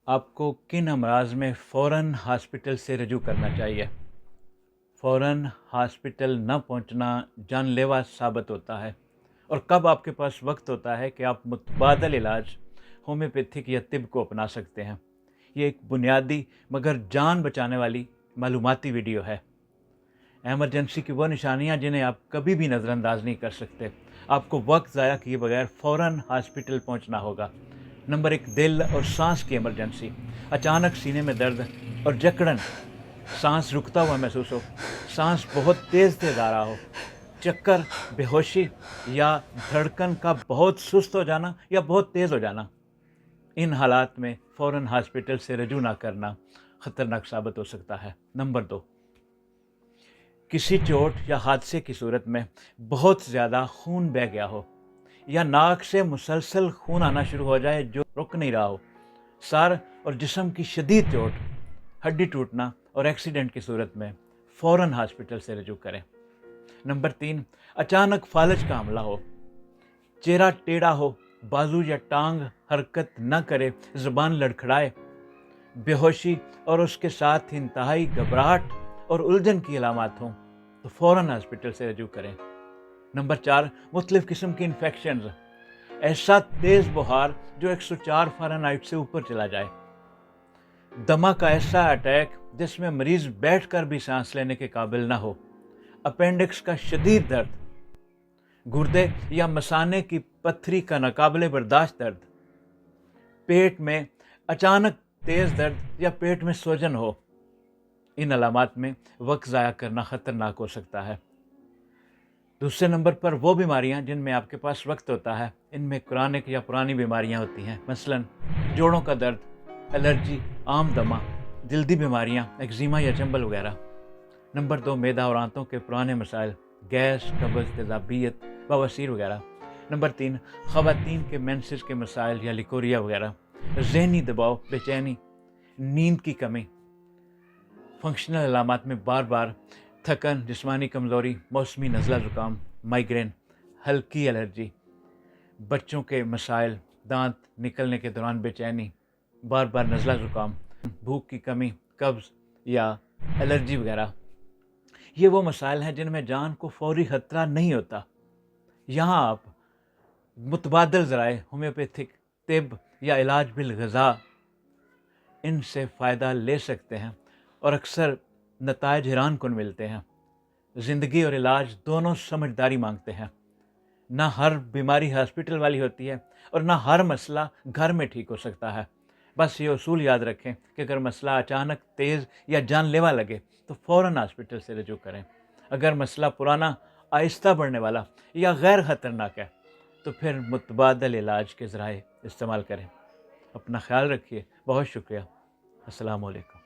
آپ کو کن امراض میں فوراً ہاسپٹل سے رجوع کرنا چاہیے؟ فوراً ہاسپٹل نہ پہنچنا جان لیوا ثابت ہوتا ہے، اور کب آپ کے پاس وقت ہوتا ہے کہ آپ متبادل علاج ہومیوپیتھک یا طب کو اپنا سکتے ہیں؟ یہ ایک بنیادی مگر جان بچانے والی معلوماتی ویڈیو ہے۔ ایمرجنسی کی وہ نشانیاں جنہیں آپ کبھی بھی نظر انداز نہیں کر سکتے۔ آپ کو وقت ضائع کیے بغیر فوراً ہاسپٹل پہنچنا ہوگا۔ نمبر 1، دل اور سانس کی ایمرجنسی۔ اچانک سینے میں درد اور جکڑن، سانس رکتا ہوا محسوس ہو، سانس بہت تیز آ رہا ہو، چکر، بے ہوشی یا دھڑکن کا بہت سست ہو جانا یا بہت تیز ہو جانا۔ ان حالات میں فوراً ہاسپٹل سے رجوع نہ کرنا خطرناک ثابت ہو سکتا ہے۔ نمبر 2، کسی چوٹ یا حادثے کی صورت میں بہت زیادہ خون بہہ گیا ہو یا ناک سے مسلسل خون آنا شروع ہو جائے جو رک نہیں رہا ہو۔ سر اور جسم کی شدید چوٹ، ہڈی ٹوٹنا اور ایکسیڈنٹ کی صورت میں فوراً ہاسپٹل سے رجوع کریں۔ نمبر 3، اچانک فالج کا حملہ ہو، چہرہ ٹیڑھا ہو، بازو یا ٹانگ حرکت نہ کرے، زبان لڑکھڑائے، بے ہوشی اور اس کے ساتھ انتہائی گھبراہٹ اور الجھن کی علامات ہوں تو فوراً ہاسپٹل سے رجوع کریں۔ نمبر 4، مختلف قسم کی انفیکشنز، ایسا تیز بخار جو 104 فارنہائٹ سے اوپر چلا جائے، دمہ کا ایسا اٹیک جس میں مریض بیٹھ کر بھی سانس لینے کے قابل نہ ہو، اپینڈکس کا شدید درد، گردے یا مثانے کی پتھری کا ناقابل برداشت درد، پیٹ میں اچانک تیز درد یا پیٹ میں سوجن ہو۔ ان علامات میں وقت ضائع کرنا خطرناک ہو سکتا ہے۔ دوسرے نمبر پر وہ بیماریاں جن میں آپ کے پاس وقت ہوتا ہے، ان میں کرونک یا پرانی بیماریاں ہوتی ہیں، مثلاً جوڑوں کا درد، الرجی، عام دمہ، جلدی بیماریاں، ایگزیما یا چنبل وغیرہ۔ نمبر 2، معدہ اور آنتوں کے پرانے مسائل، گیس، قبض، تیزابیت، بواسیر وغیرہ۔ نمبر 3، خواتین کے مینسز کے مسائل یا لیکوریا وغیرہ، ذہنی دباؤ، بے چینی، نیند کی کمی۔ فنکشنل علامات میں بار بار تھکن، جسمانی کمزوری، موسمی نزلہ زکام، مائیگرین، ہلکی الرجی، بچوں کے مسائل، دانت نکلنے کے دوران بے چینی، بار بار نزلہ زکام، بھوک کی کمی، قبض یا الرجی وغیرہ۔ یہ وہ مسائل ہیں جن میں جان کو فوری خطرہ نہیں ہوتا۔ یہاں آپ متبادل ذرائع، ہومیوپیتھک، طب یا علاج بالغذا، ان سے فائدہ لے سکتے ہیں اور اکثر نتائج حیران کن ملتے ہیں۔ زندگی اور علاج دونوں سمجھداری مانگتے ہیں۔ نہ ہر بیماری ہاسپٹل والی ہوتی ہے اور نہ ہر مسئلہ گھر میں ٹھیک ہو سکتا ہے۔ بس یہ اصول یاد رکھیں کہ اگر مسئلہ اچانک تیز یا جان لیوا لگے تو فوراً ہاسپٹل سے رجوع کریں۔ اگر مسئلہ پرانا، آہستہ بڑھنے والا یا غیر خطرناک ہے تو پھر متبادل علاج کے ذرائع استعمال کریں۔ اپنا خیال رکھیے۔ بہت شکریہ۔ السلام علیکم۔